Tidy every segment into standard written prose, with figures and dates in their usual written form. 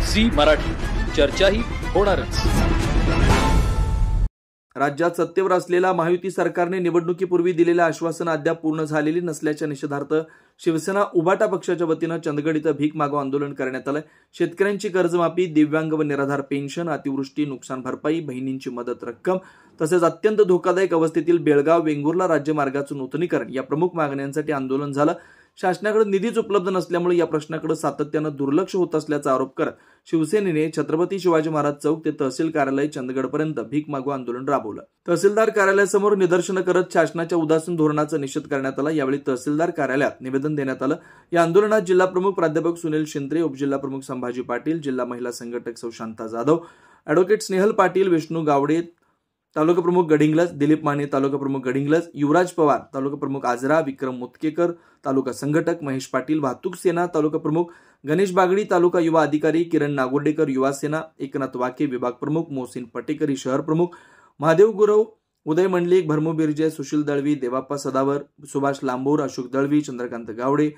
Zee Marathi, चर्चाही होणारच। राज्यात सत्तेवर असलेल्या महायुती सरकारने निवडणुकीपूर्वी दिलेल्या आश्वासन अद्याप पूर्ण झालेली नसल्याच्या निषेधार्थ शिवसेना उभाटा पक्षाच्या वतीनं चंदगड इथं भीक मागो आंदोलन करण्यात आलं। शेतकऱ्यांची कर्जमाफी, दिव्यांग व निराधार पेन्शन, अतिवृष्टी नुकसान भरपाई, बहिणींची मदत रक्कम तसेच अत्यंत धोकादायक अवस्थेतील बेळगाव वेंगुर्ला राज्यमार्गाचं नूतनीकरण या प्रमुख मागण्यांसाठी आंदोलन झालं। शासनाकडे निधीच उपलब्ध नसल्यामुळे या प्रश्नाकडे सातत्यानं दुर्लक्ष होत असल्याचा आरोप करत शिवसेनेने छत्रपती शिवाजी महाराज चौक ते तहसील कार्यालय चंदगडपर्यंत भीक मागो आंदोलन राबवलं। तहसीलदार कार्यालयासमोर निदर्शनं करत शासनाच्या उदासीन धोरणाचा निषेध करण्यात आला। यावेळी तहसीलदार कार्यालयात निवेदन देण्यात आलं। या आंदोलनात जिल्हा प्रमुख प्राध्यापक सुनील शिंत्रे, उपजिल्हा प्रमुख संभाजी पाटील, जिल्हा महिला संघटक सौ शांता जाधव, ॲडव्होकेट स्नेहल पाटील, विष्णू गावडे तालुका प्रमुख गडिंग्लज, दिलीप माने तालुका प्रमुख गडिंग्लज, युवराज पवार तालुका प्रमुख आजरा, विक्रम मुतकेकर तालुका संघटक, महेश पाटील वाहतूक सेना तालुका प्रमुख, गणेश बागडी तालुका युवा अधिकारी, किरण नागोर्डेकर युवा सेना, एकनाथ वाके विभाग प्रमुख, मोहसिन पटेकरी शहर प्रमुख, महादेव गुरव, उदय मंडलिक, भरमू बिर्जे, सुशील दळवी, देवाप्पा सदावर, सुभाष लांबूर, अशोक दळवी, चंद्रकांत गावडे,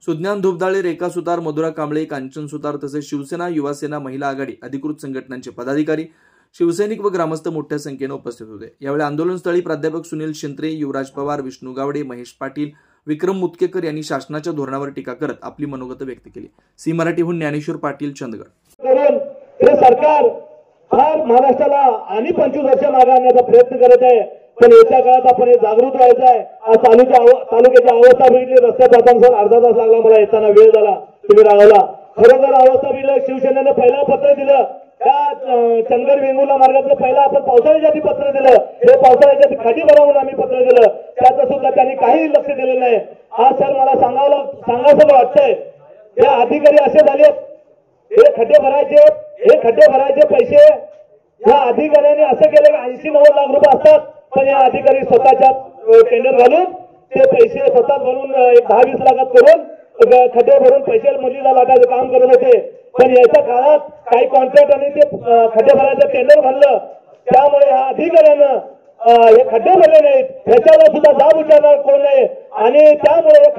सुज्ञान धुपदाळे, रेखा सुतार, मधुरा कांबळे, कांचन सुतार तसेच शिवसेना युवा सेना महिला आघाडी अधिकृत संघटनांचे पदाधिकारी, शिवसैनिक व ग्रामस्थ मोठ्या संख्येने उपस्थित होते। यावेळी आंदोलनस्थळी प्राध्यापक सुनील शिंत्रे, युवराज पवार, विष्णू गावडे, महेश पाटील, विक्रम मुतकेकर यांनी शासनाच्या धोरणावर टीका करत आपली मनोगत व्यक्त केली। सी मराठीहून ज्ञानेश्वर पाटील, चंदगड। हे सरकार हा महाराष्ट्राला आणि 25 वर्ष मागे आणण्याचा प्रयत्न करत आहे, पण येत्या काळात आपण जागृत व्हायचं आहे। आज तालुक्याची अवस्था बघितली, रस्त्यात जाताना अर्धा तास लागला, मला येताना वेळ झाला, तुम्ही रागवला। खरोखर अवस्था बघितलं, शिवसेनेनं पहिला पत्र दिलं, त्या चंदगड वेंगुर्ला मार्गाचं पहिला आपण पावसाळ्याच्या आधी पत्र दिलं, हे पावसाळ्याच्या आधी खाडी भरावून आम्ही पत्र दिलं, त्याचं सुद्धा त्यांनी काही लक्ष दिलेलं नाही। आज सर मला सांगावं वाटतंय, हे अधिकारी असे झालेत, हे खड्डे भरायचे पैसे या अधिकाऱ्यांनी असं केलं की 80-90 लाख रुपये असतात, पण या अधिकारी स्वतःच्या टेंडर घालून ते पैसे स्वतः भरून 10-20 लाखात करून खड्डे भरून पैसे मधीला लाटायचं काम करत होते। पण याच्या काळात काही कॉन्ट्रॅक्टरने ते खड्डे भरायचं टेंडर भरलं, त्यामुळे ह्या अधिकाऱ्यानं हे खड्डे भरले नाहीत, ह्याच्यावर सुद्धा जाब विचारणार कोण नाही। आणि त्यामुळे हे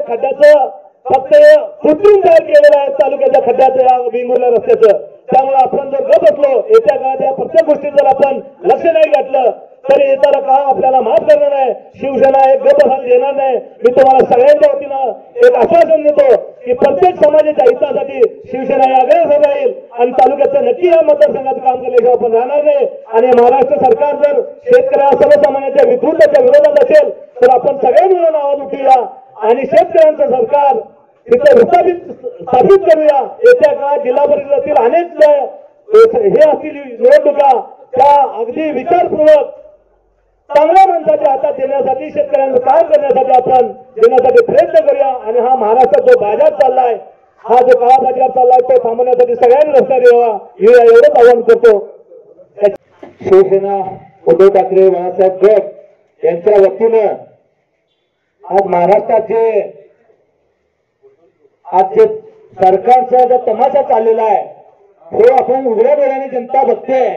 खड्ड्याचं फक्त कृत्रिम तयार केलेलं आहे तालुक्याच्या खड्ड्याचं, या वेंगुर्ला रस्त्याचं। त्यामुळे आपण जर गप बसलो, येत्या काळात या प्रत्येक गोष्टी जर आपण लक्ष नाही घातलं तर येणारा काळ आपल्याला माफ करणार नाही। शिवसेना एक गप बसायला देणार नाही। मी तुम्हाला सगळ्यांच्या वतीनं एक आश्वासन देतो की प्रत्येक समाजाच्या हितासाठी शिवसेना या अग्रेसर राहील आणि तालुक्याचं नक्की या मतदारसंघात काम केल्याशिवाय आपण राहणार नाही। आणि महाराष्ट्र सरकार जर शेतकऱ्या सर्वसामान्यांच्या विकृतीच्या विरोधात असेल तर आपण सगळे मिळून आवाज उठूया आणि शेतकऱ्यांचं सरकार तिथे स्थापित करूया। येत्या काळात जिल्हा परिषदेतील अनेक हे असतील निवडणुका, त्या अगदी विचारपूर्वक चांगल्या माणसाच्या हातात देण्यासाठी, शेतकऱ्यांचं काम करण्यासाठी आपण देण्यासाठी प्रयत्न करूया। आणि हा महाराष्ट्रात जो बाजार चाललाय, हा जो काळा बाजार चाललाय, तो थांबवण्यासाठी सगळ्यांनी रस्त्यावर यावा एवढंच आवाहन करतो। शिवसेना उद्धव ठाकरे बाळासाहेब गट यांच्या वतीनं आज महाराष्ट्राचे आजचे सरकारचा जो तमाशा चाललेला आहे, तो आपण उघड्या डोळ्याने जनता बघते,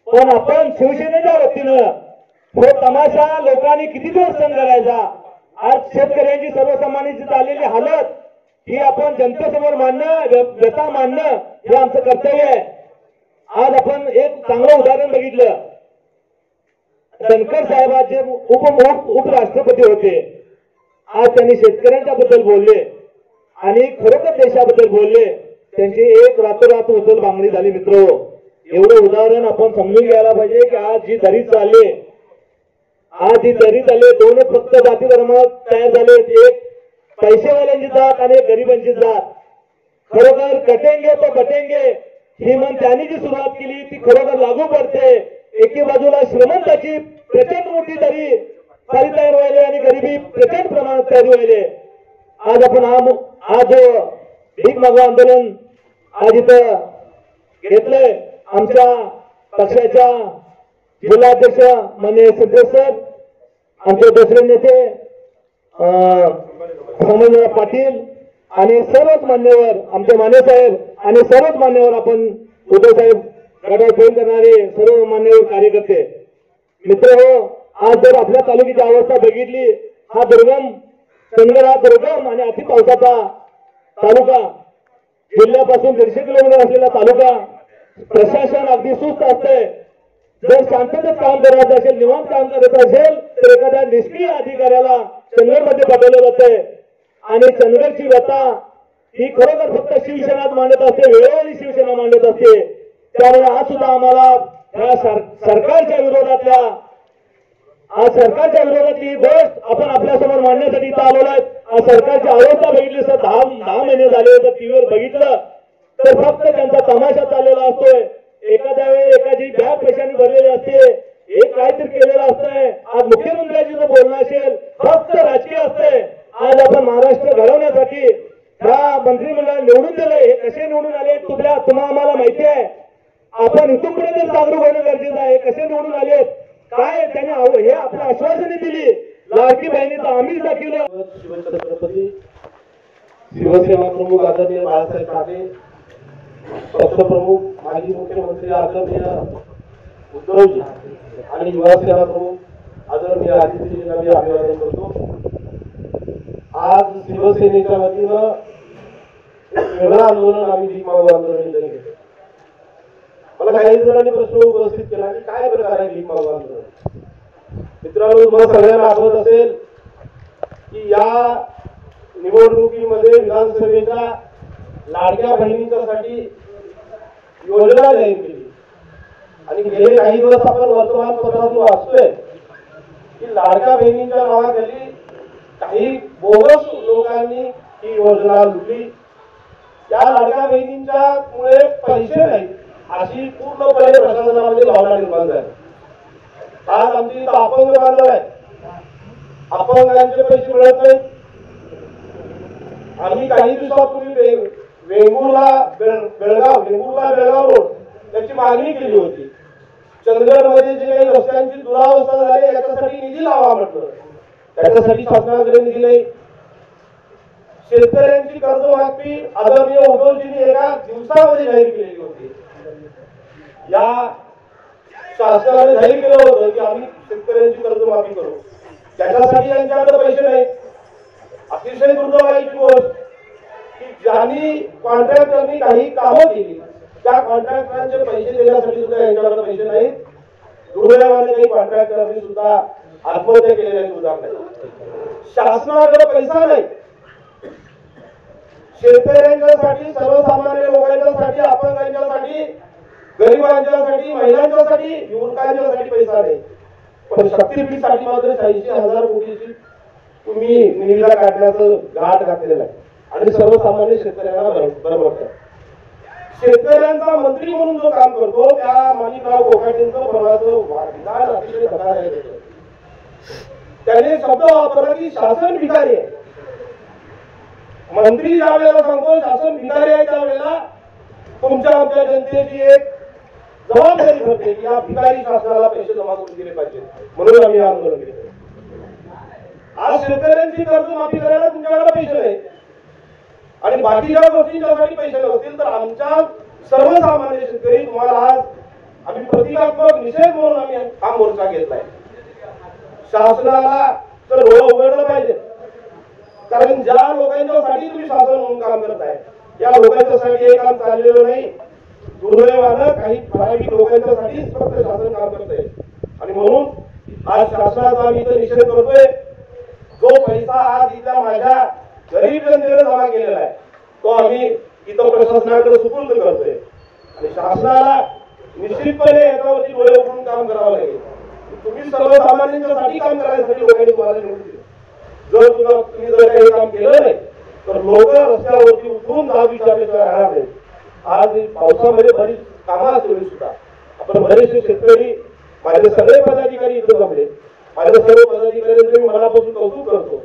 पण आपण शिवसेनेच्या वतीनं तो तमाशा लोकांनी किती दिवस सहन करायचा। आज शेतकऱ्यांची सर्वसामान्यांची चाललेली हालत ही आपण जनतेसमोर मांडणं, व्यथा मांडणं हे आमचं कर्तव्य आहे। आज आपण एक चांगलं उदाहरण बघितलं, धनकर साहेबांचे उपराष्ट्रपती होते, आज त्यांनी शेतकऱ्यांच्या बद्दल बोलले आणि खरोखर देशाबद्दल बोलले, त्यांची एक रातोरात उचल बांगडी झाली। मित्र, एवढं उदाहरण आपण समजून घ्यायला पाहिजे की आज जी दरी चालली, दोनच फक्त जाती धर्म तयार झाले, एक पैसेवाल्यांची जात आणि एक गरिबांची जात। खरोखर कटेंगे तो बटेंगे ही म्हण त्यांनी जी सुरुवात केली ती खरोखर लागू पडते। एके बाजूला श्रीमंताची प्रचंड मोठी दरी तयार व्हायले आणि गरिबी प्रचंड प्रमाणात तयार व्हायले। आज आपण आज भीक मागो आंदोलन आज इथं घेतलंय। आमच्या पक्षाच्या जिल्हाध्यक्ष माननीय संजय सर, आमचे दुसरे नेते समन्वय पाटील आणि सर्वच मान्यवर, आमचे माने साहेब आणि सर्वच मान्यवर, आपण उद्धव साहेब गटात फेल करणारे सर्व मान्यवर कार्यकर्ते मित्र हो, आज जर आपल्या तालुक्याची अवस्था बघितली, हा दुर्गम चंदगड हा दुर्गम आणि अति पावसाचा तालुका, जिल्ह्यापासून 150 किलोमीटर असलेला तालुका, प्रशासन अगदी सुस्त असते. जर शांततेत काम करायचं असेल, निवांत काम करायचं असेल तर एखाद्या निष्क्रिय अधिकाऱ्याला चंदगडमध्ये पाठवलं जाते. आणि चंदगडची व्यथा ही खरोखर फक्त शिवसेनाच मांडत असते, वेळोवेळी शिवसेना मांडत असते. त्यामुळे आज सुद्धा आम्हाला या सरकारच्या विरोधातली गोष्ट आपण आपल्यासमोर मांडण्यासाठी इथं आलेलो आहे. आज सरकारची अवस्था बघितली तर 10 महिने झाले तर टीव्हीवर बघितलं तर फक्त त्यांचा तमाशा चाललेला असतोय. एखाद्या वेळी एखादी बॅग पैशांनी भरलेली असते, एक काहीतरी केलेलं असतंय. आज मुख्यमंत्र्यांची जर बोलणं असेल फक्त राजकीय असतंय. आज आपण महाराष्ट्र घडवण्यासाठी ह्या मंत्रिमंडळाला निवडून दिले. हे कसे निवडून आले तुम्हाला आम्हाला माहिती आहे. आपण इथून पुढे जागरूक होणं गरजेचं आहे. कसे निवडून आले, काय त्यांनी हे आपल्या आश्वासने दिली, लाडकी बहिणीचं आम्हीच दाखवलं. शिवछत्रपती शिवसेना प्रमुख आदरणीय बाळासाहेब ठाकरे, पक्षप्रमुख माजी मुख्यमंत्री आदरणीय उद्धवजी आणि युवासेना प्रमुख आदरणीय आदित्यजींना मी अभिवादन करतो. आज शिवसेनेच्या वतीनं वेगळं आंदोलन आम्ही भीक मागू आंदोलन केलं. मला काही जणांनी प्रश्न उपस्थित केला की काय प्रकार आहे भीक मागू आंदोलन. मित्रांनो, तुम्हाला सगळ्यांना आठवत असेल की या निवडणुकीमध्ये विधानसभेच्या लाडक्या बहिणींच्यासाठी योजना जाहीर केली आणि गेले काही दिवस आपण वर्तमानपत्रातून वाचतोय की लाडक्या बहिणींच्या नावाखाली काही बोगस लोकांनी ही योजना लुटली. त्या लाडक्या बहिणींच्या मुळे पैसे नाहीत अशी पूर्णपणे प्रशासनामध्ये भावना निर्माण झाली. आज आमची इथं अपंग बांधव आहे, अपंगांचे पैसे मिळत नाहीत. आम्ही काही दिवसापूर्वी वेंगुर्ला बेळगाव रोड त्याची मागणी केली होती. चंदगडमध्ये जे काही रस्त्यांची दुरावस्था झाली याच्यासाठी निधी लावा म्हटलं, त्याच्यासाठी शासनाकडे निधी नाही. शेतकऱ्यांची कर्जमाफी आदरणीय उद्धवजींनी एका दिवसामध्ये जाहीर केलेली होती. या शासनाने जाहीर केलं होतं की आम्ही शेतकऱ्यांची कर्जमाफी करू, त्याच्यासाठी यांच्याकडे पैसे नाही. अतिशय दुर्दैवाची गोष्ट की ज्यांनी कॉन्ट्रॅक्टरनी काही कामं केली त्या कॉन्ट्रॅक्टरांचे पैसे देण्यासाठी सुद्धा यांच्याकडे पैसे नाहीत. दुर्दैवाने काही कॉन्ट्रॅक्टरनी सुद्धा आत्महत्या केलेल्या उदाहरण आहे. शासनाकडे पैसा नाही. शेतकऱ्यांच्यासाठी, सर्वसामान्य लोकांच्यासाठी, अपंगांच्यासाठी, गरिबांच्यासाठी, महिलांच्यासाठी, युवकांच्यासाठी पैसा नाही. पण शक्तीपीठसाठी मात्र 80,000 कोटीची तुम्ही निविदा काढण्याचं घाट घातलेला आहे आणि सर्वसामान्य शेतकऱ्यांना बरोबर. शेतकऱ्यांचा मंत्री म्हणून जो काम करतो त्या माणिकराव कोकाटेंचं परवाचं विधान अतिशय धक्कादायक होतं. त्याने शब्द वापरला की शासन भिकारी आहे. मंत्री ज्या वेळेला सांगतो शासन भिकारी आहे त्यावेळेला तुमच्या आमच्या जनतेची एक जबाबदारी ठरते की या भिकारी शासनाला पैसे जमा करून दिले पाहिजे. म्हणून आम्ही आंदोलन केलं. आज शेतकऱ्यांची कर्जमाफी करायला तुमच्याकडे पैसे नाही आणि बाकीच्या गोष्टींच्यासाठी पैसे नसतील तर आमच्या सर्वसामान्य शेतकरी तुम्हाला आज आम्ही प्रतिकात्मक निषेध म्हणून आम्ही हा मोर्चा घेतलाय. शासनाला तर डोळं उघडलं पाहिजे, कारण ज्या लोकांच्यासाठी तुम्ही शासन म्हणून काम करत आहे या लोकांच्यासाठी हे काम चाललेलं नाही. दुर्दैवानं काही ठराविक लोकांच्यासाठीच फक्त शासन काम करत आहे आणि म्हणून आज शासनाचा आम्ही इथं निषेध करतोय. जो पैसा आज इथल्या माझ्या गरीब जनतेने जमा केलेला आहे तो आम्ही इथं प्रशासनाकडे सुपूर्द करतोय आणि शासनाला निश्चितपणे याच्यावरती डोळे उघडून काम करावं लागेल. तुम्ही सर्वसामान्यांच्यासाठी काम करायसाठी लोकांनी तुम्हाला निवडून दिलं. जर तुम्ही जर काही काम केलं नाही तर लोक रस्त्यावरती उतरून जाब विचारल्याशिवाय राहणार नाही. आज पावसामध्ये बरीच कामं असली सुद्धा आपण बरेचसे शेतकरी, माझे सगळे पदाधिकारी इथं जमले. माझ्या सर्व पदाधिकाऱ्यांचं मी मनापासून कौतुक करतो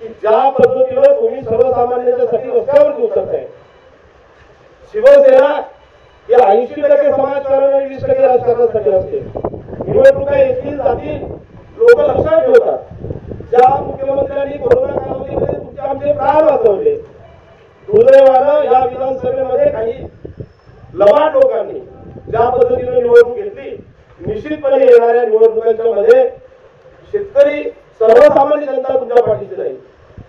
की ज्या पद्धतीनं तुम्ही सर्वसामान्यांच्यासाठी रस्त्यावरती उतरताय. शिवसेना या 80% समाजकारण आणि 20% राजकारणासाठी असते. निवडणुका येतील जातील लोक लक्षात ठेवतात. ज्या मुख्यमंत्र्यांनी कोरोना कालावधीमध्ये तुमचे आमचे प्राण वाचवले, दुर्दैवानं या विधानसभेमध्ये काही लवाट लोकांनी ज्या पद्धतीने निवडणूक घेतली, निश्चितपणे येणाऱ्या निवडणुकांच्या मध्ये शेतकरी, सर्वसामान्य जनता तुमच्या पाठीशी नाही.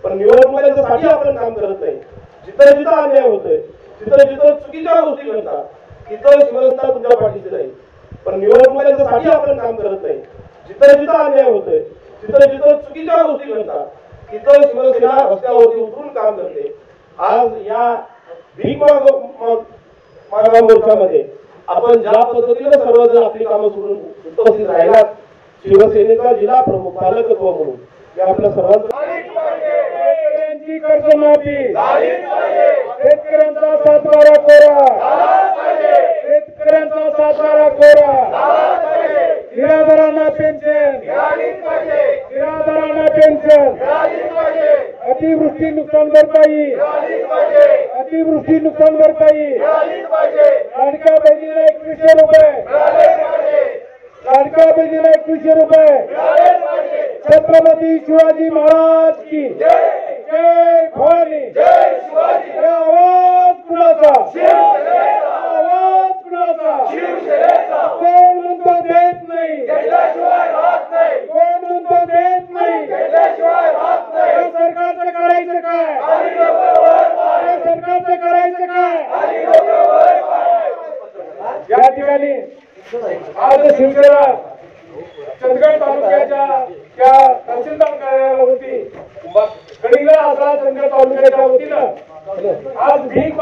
पण निवडणुकांसाठी आपण काम करत नाही. जिथं जिथं अन्याय होतोय जिथं जिथं चुकीच्या गोष्टी घडतात तिथं शिवसेना तुमच्या पाठीशी राहील. पण निवडणुकांसाठी आपण काम करत नाही. जिथं जिथं अन्याय होतोय, जिथं जिथं चुकीच्या गोष्टी घडतात तिथं शिवसेना रस्त्यावरती उतरून काम करते. आज या भीक मागवा मोर्चामध्ये आपण ज्या पद्धतीने सर्वजण आपली कामं सोडून उपस्थित राहिलात, शिवसेनेचा जिल्हा प्रमुख पालकत्व म्हणून मी आपल्या सर्वांचं शेतकऱ्यांची कर्जमाफी, शेतकऱ्यांचा 7/12 कोरा, शेतकऱ्यांचा 7/12 कोरा, निराधारांना पेन्शन, निराधारांना पेन्शन, अतिवृष्टी नुकसान भरपाई, अतिवृष्टी नुकसान भरपाई, लाडक्या बहिणीला 2100 रुपये, लाडक्या बहिणीला 2100 रुपये, छत्रपती शिवाजी महाराज की जय भवानी, आवाज कुणाचा, आवाज कुणाचा, कोण म्हणतो देत नाही, कोण म्हणतो देत नाही, या सरकारचं करायचं काय, या सरकारचं करायचं काय. या ठिकाणी आज शिवसेना चंदगड तालुक्याच्या त्या तहसीलदार कार्यालयाला होती. गडिंगला आसरा चंदगड तालुक्याच्या वतीनं आज भीक